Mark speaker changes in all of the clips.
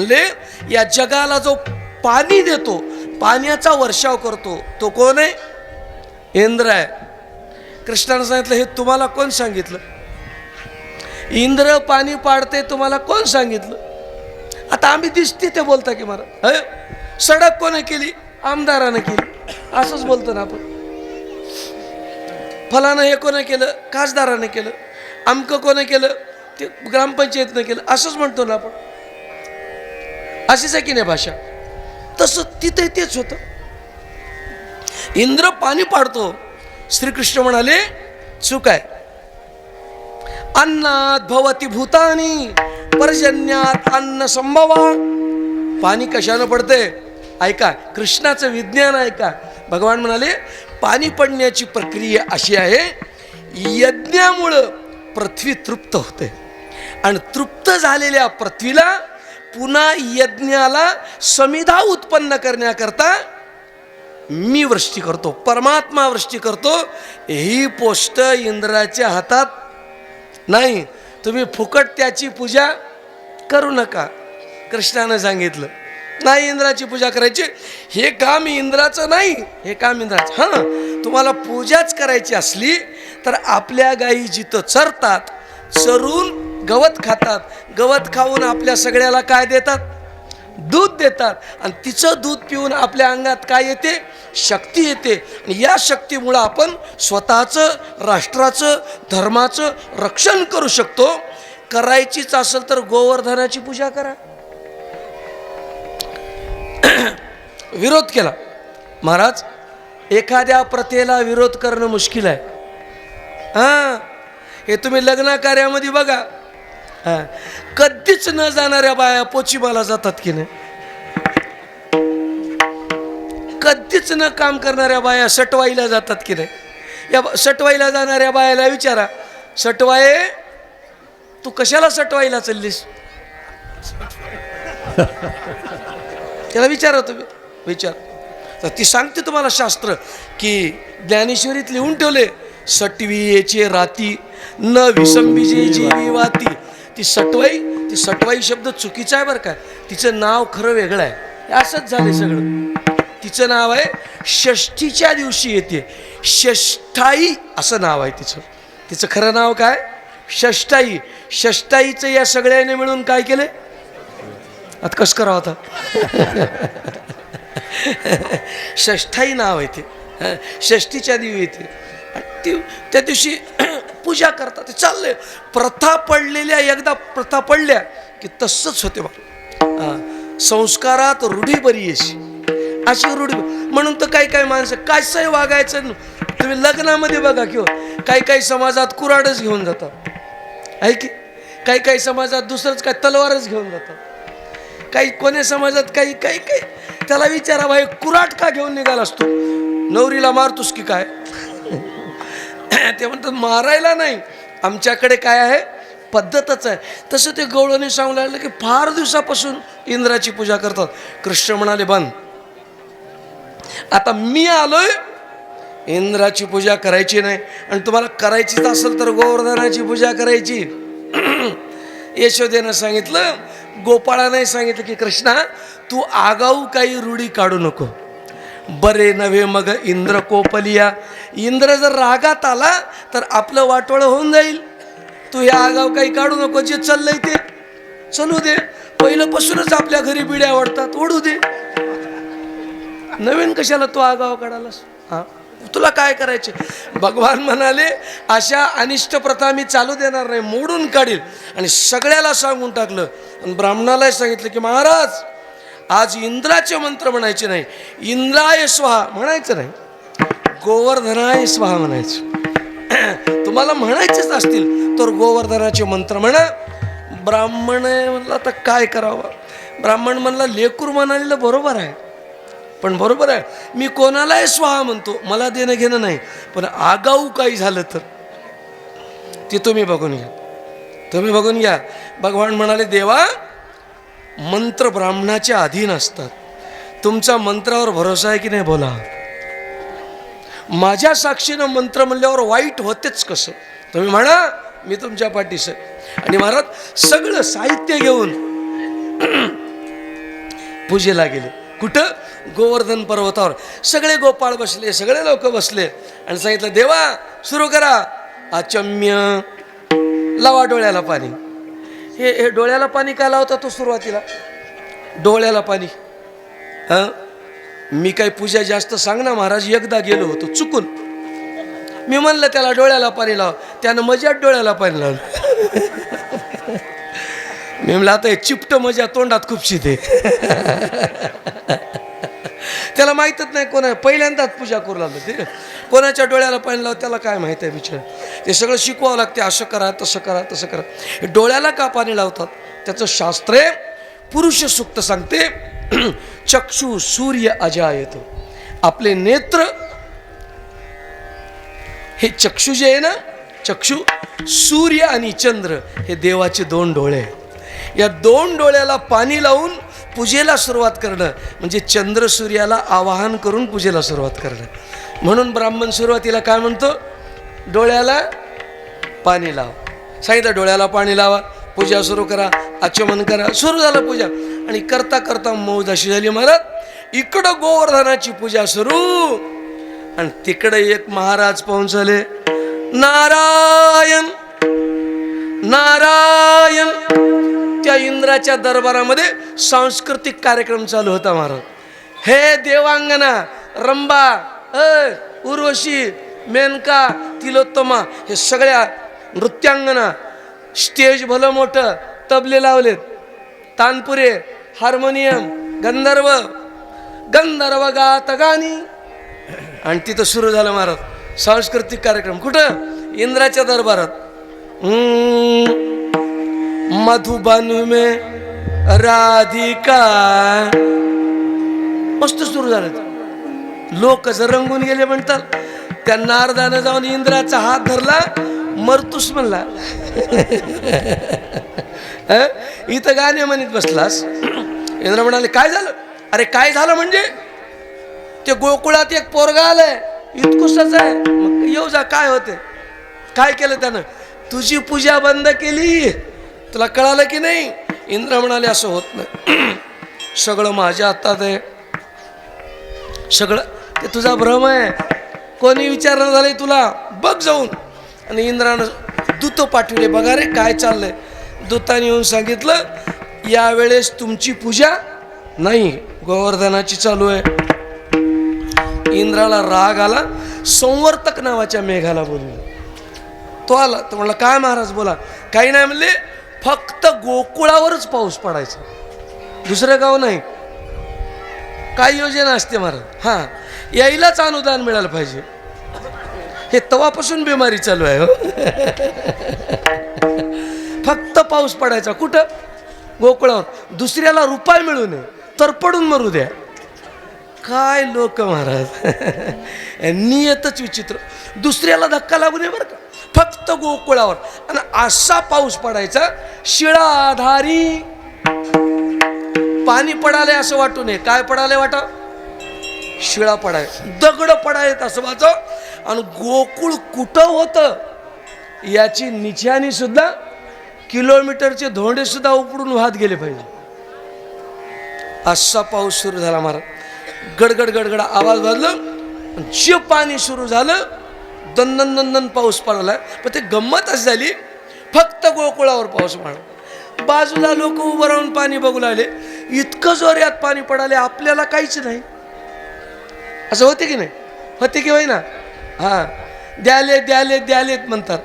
Speaker 1: म्हणले या जगाला जो पाणी देतो, पाण्याचा वर्षाव करतो, तो कोण आहे? इंद्र आहे. कृष्णाने सांगितलं, हे तुम्हाला कोण सांगितलं? इंद्र पाणी पाडते, तुम्हाला कोण सांगितलं? आता आम्ही दिसते ते बोलता की महाराज, सडक कोणी केली? आमदारानं केली, असंच बोलतो ना आपण. फलानं हे कोणी केलं? खासदारानं केलं. आमकं कोणी केलं? ते ग्रामपंचायतनं केलं, असंच म्हणतो ना आपण. अशीच आहे की नाही भाषा? तसं तिथे तेच होतं. इंद्र पाणी पाडतो. श्रीकृष्ण म्हणाले चूक आहे. अन्नात भवती भूतानी पर्जन्यात अन्न संभवा. पाणी कशानं पडते? ऐका, कृष्णाचं विज्ञान ऐका. भगवान म्हणाले पाणी पडण्याची प्रक्रिया अशी आहे, यज्ञामुळं पृथ्वी तृप्त होते आणि तृप्त झालेल्या पृथ्वीला पुन्हा यज्ञाला समिधा उत्पन्न करण्याकरता मी वृष्टी करतो, परमात्मा वृष्टी करतो. ही पोस्ट इंद्राच्या हातात नाही. तुम्ही फुकट त्याची पूजा करू नका. कृष्णानं सांगितलं नाही इंद्राची पूजा करायची. हे काम इंद्राचं नाही, हे काम इंद्राचं. हां, तुम्हाला पूजाच करायची असली तर आपल्या गायी जिथं चरतात, चरून गवत खातात, गवत खाऊन आपल्या सगळ्याला काय देतात? दूध देतात. आणि तिचं दूध पिऊन आपल्या अंगात काय येते? शक्ती येते. आणि या शक्तीमुळं आपण स्वतःचं, राष्ट्राचं, धर्माचं रक्षण करू शकतो. करायचीच असेल तर गोवर्धनाची पूजा करा. विरोध केला. महाराज, एखाद्या प्रथेला विरोध करणं मुश्किल आहे. हां, हे तुम्ही लग्न कार्यामध्ये बघा. हां, कधीच न जाणाऱ्या बाया पोचीमाला जातात की नाही? कधीच न काम करणाऱ्या बाया सटवाईला जातात की नाही? या सटवाईला जाणाऱ्या बायाला विचारा, सटवाई तू कशाला सटवाईला चाललीस? त्याला विचारा तुम्ही, विचार. तर ती सांगते तुम्हाला शास्त्र की ज्ञानेश्वरीत लिहून ठेवले, सटवीयेचे राती न विसंबीजे जीवी वाती. ती सटवाई शब्द चुकीचा आहे बरं का. तिचं नाव खरं वेगळं आहे. असंच झालं सगळं. तिचं नाव आहे षष्ठीच्या दिवशी येते, षष्ठाई असं नाव आहे तिचं. तिचं खरं नाव काय? षष्ठाई. षष्ठाईचं या सगळ्याने मिळून काय केले? आता कसं करावं आता? षष्ठाई नाव आहे ते. षष्ठीच्या दिवशी येते. त्या दिवशी पूजा करतात. चालले प्रथा पडलेल्या, एकदा प्रथा पडल्या की तसंच होते बा. संस्कारात रूढी बरी अशी रूढी. म्हणून तर काही काही माणसं कसंही वागायचं. तुम्ही लग्नामध्ये बघा किंवा काही समाजात कुऱ्हाडच घेऊन जातात, आहे की? काही समाजात दुसरंच काय तलवारच घेऊन जातात. काही कोण्या समाजात काही त्याला विचारा, भाई कुऱ्हाड का घेऊन निघाला असतो? नवरीला मारतोस की काय? ते म्हणतात मारायला नाही, आमच्याकडे काय आहे, पद्धतच आहे. तसं ते गवळणी सांगू लागलं की फार दिवसापासून इंद्राची पूजा करतात. कृष्ण म्हणाले बंद. आता मी आलोय, इंद्राची पूजा करायची नाही. आणि तुम्हाला करायचीच असेल तर गोवर्धनाची पूजा करायची. यशोदेनं सांगितलं, गोपाळाने सांगितलं की कृष्णा तू आगाऊ काही रूढी काढू नको. बरे नव्हे मग इंद्र कोपलिया. इंद्र जर रागात आला तर आपलं वाटोळं होऊन जाईल. तू हे आगाऊ काही काढू नको. जे चाललंय ते चलू दे. पहिल्यापासूनच आपल्या घरी बिड्या आवडतात, ओढू दे. नवीन कशाला तू आगाऊ काढालास? हा, तुला काय करायचे? भगवान म्हणाले अशा अनिष्ट प्रथा मी चालू देणार नाही, मोडून काढील. आणि सगळ्याला सांगून टाकलं. आणि ब्राह्मणालाही सांगितलं की महाराज आज इंद्राचे मंत्र म्हणायचे नाही, इंद्राय स्वाहा म्हणायचं नाही, गोवर्धनाय स्वाहा म्हणायचं. तुम्हाला म्हणायचेच असतील तर गोवर्धनाचे मंत्र म्हणा. ब्राह्मण म्हणला तर काय करावं? ब्राह्मण म्हणला लेकूर म्हणालेलं बरोबर आहे, पण बरोबर आहे मी कोणालाही स्वाहा म्हणतो, मला देणं घेणं नाही. पण आगाऊ काही झालं तर ते तुम्ही बघून घ्या, तुम्ही बघून घ्या. भगवान म्हणाले देवा मंत्र ब्राह्मणाच्या अधीन असतात. तुमचा मंत्रावर भरोसा आहे की नाही? बोला. माझ्या साक्षीनं मंत्र म्हणल्यावर वाईट होतेच कसं? तुम्ही म्हणा मी तुमच्या पाठीस आहे. आणि महाराज सगळं साहित्य घेऊन पूजेला गेले. कुठं? गोवर्धन पर्वतावर. सगळे गोपाळ बसले, सगळे लोक बसले आणि सांगितलं, देवा सुरू करा. अचम्य, लावा डोळ्याला पाणी. हे डोळ्याला पाणी का लावता तो सुरुवातीला? डोळ्याला पाणी. मी काही पूजा जास्त सांग ना महाराज, एकदा गेलो होतो चुकून. मी म्हणलं त्याला डोळ्याला पाणी लाव, त्यानं मजात डोळ्याला पाणी लावलं. मी म्हणलं आता हे चिपट मजा तोंडात खूप शिते. त्याला माहीतच नाही कोणा, पहिल्यांदाच पूजा करू लागलं ते. कोणाच्या डोळ्याला पाणी लाव त्याला काय माहीत आहे बिचार. ते सगळं शिकवावं लागते, असं करा तसं करा तसं करा. हे डोळ्याला का पाणी लावतात त्याचं शास्त्र आहे. पुरुष सूक्त सांगते, चक्षु सूर्य अजायत. आपले नेत्र हे चक्षु जे आहे ना, चक्षु, सूर्य आणि चंद्र हे देवाचे दोन डोळे आहेत. या दोन डोळ्याला पाणी लावून पूजेला सुरुवात करणं म्हणजे चंद्र सूर्याला आवाहन करून पूजेला सुरुवात करणं. म्हणून ब्राह्मण सुरुवातीला काय म्हणतो? डोळ्याला पाणी लावा. सांगितलं डोळ्याला पाणी लावा, पूजा सुरू करा, आचमन करा. सुरू झालं पूजा आणि करता करता मौज अशी झाली महाराज. इकडं गोवर्धनाची पूजा सुरू आणि तिकडे एक महाराज पोहोचले. नारायण नारायण. त्या इंद्राच्या दरबारामध्ये सांस्कृतिक कार्यक्रम चालू होता महाराज. हे देवांगना, रंभा, उर्वशी, मेनका, तिलोत्तमा हे सगळ्या नृत्यांगना. स्टेज भलं मोठं, तबले लावलेत, तानपुरे, हार्मोनियम, गंधर्व, गंधर्व गात गाणी. आणि तिथं सुरू झालं महाराज सांस्कृतिक कार्यक्रम. कुठं? इंद्राच्या दरबारात. मधुबन में राधिका. मस्त सुरू झालं. लोक कसं रंगून गेले म्हणतात. त्या नारदानं जाऊन इंद्राचा हात धरला, मरतूस म्हणला. इथं गाणे म्हणत बसलास. इंद्र म्हणाले काय झालं? अरे काय झालं म्हणजे? ते गोकुळात एक पोरगा आलाय, इतकुसच आहे. मग येऊ जा, काय होते? काय केलं त्यानं? तुझी पूजा बंद केली, तुला कळालं की नाही? इंद्र म्हणाले असं होत नाही, सगळं माझ्या हातात आहे, सगळं ते तुझा भ्रम आहे, कोणी विचारणं झालंय तुला, बघ जाऊन. आणि इंद्रानं दूत पाठवले, बघा रे काय चाललंय. दूताने येऊन सांगितलं यावेळेस तुमची पूजा नाही, गोवर्धनाची चालू आहे. इंद्राला राग आला, संवर्तक नावाच्या मेघाला बोलले. तो आला, तो म्हणला काय महाराज बोला. काही नाही म्हणले, फक्त गोकुळावरच पाऊस पडायचा, दुसरं गाव नाही. काय योजना असते महाराज? हां, यायलाच अनुदान मिळालं पाहिजे. हे तवापासून बिमारी चालू आहे. फक्त पाऊस पडायचा. कुठं? गोकुळावर. दुसऱ्याला रुपये मिळू नये, तर पडून मरू द्या. काय लोक महाराज. नियतच विचित्र. दुसऱ्याला धक्का लागू नये बरं का, फक्त गोकुळावर. आणि असा पाऊस पडायचा, शिळाधारी. पाणी पडाले असं वाटू नये. काय पडाले वाटा? शिळा पडाय, दगड पडायत असं वाचा. आणि गोकुळ कुठं होतं याची निशाणी सुद्धा, किलोमीटरचे धोंडे सुद्धा उपडून वाहत गेले पाहिजे. असा पाऊस सुरू झाला महाराज. गडगड गडगड आवाज वाजला, जे पाणी सुरू झालं, दंदन दंदन पाऊस पडला. पण ते गंमत अशी झाली, फक्त गोकुळावर पाऊस पडला. बाजूला लोक उभं राहून पाणी बघू लागले. इतकं जोरात पाणी पडाले, आपल्याला काहीच नाही. असं होते की नाही? होते की होई ना? हां, द्याले द्याले द्यालेत म्हणतात.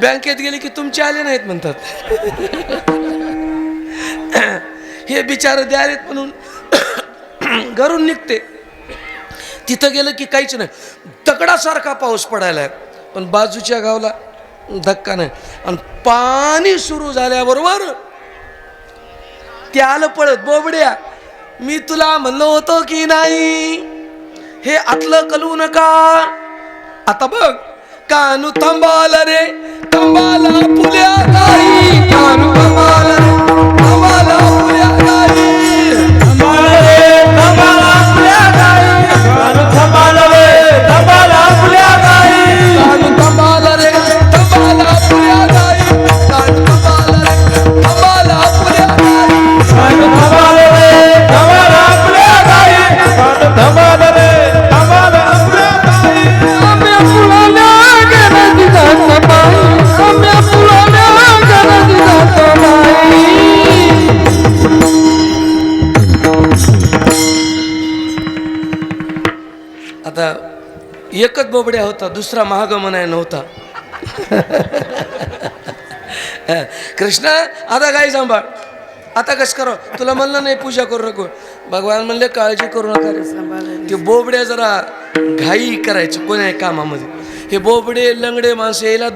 Speaker 1: बँकेत गेले की तुमचे आले नाहीत म्हणतात. हे बिचार द्यालेत म्हणून घरून निघते. तिथं गेलं की काहीच नाही, दगडासारखा पाऊस पडायला आहे. पण बाजूच्या गावाला धक्का नाही. आणि पाणी सुरू झाल्याबरोबर ते आलं पळत, बोबड्या मी तुला म्हणलो होतो की नाही, हे आतलं कलू नका. आता बघ, कानू थांबाला रे, थांबाला पुल्या नाही, कानू थांबाला रे, थांबाला पुल्या नाही, थांबाला रे, थांबाला पुल्या नाही, कानू थांबाला रे, थांबाला पुल्या नाही, कानू थांबाला रे, थांबाला पुल्या नाही, कानू थांबाला रे, थांबाला पुल्या नाही, कानू थांबाला एकच बोबड्या होता, दुसरा महाग म्हणाय नव्हता. कृष्णा आता काय सांभाळ, आता कसं करो, तुला म्हणलं नाही पूजा करू नको. भगवान म्हणले काळजी करू नका रे. ते बोबड्या जरा घाई करायचे कोण्या कामामध्ये. हे बोबडे लंगडे माणसं यायला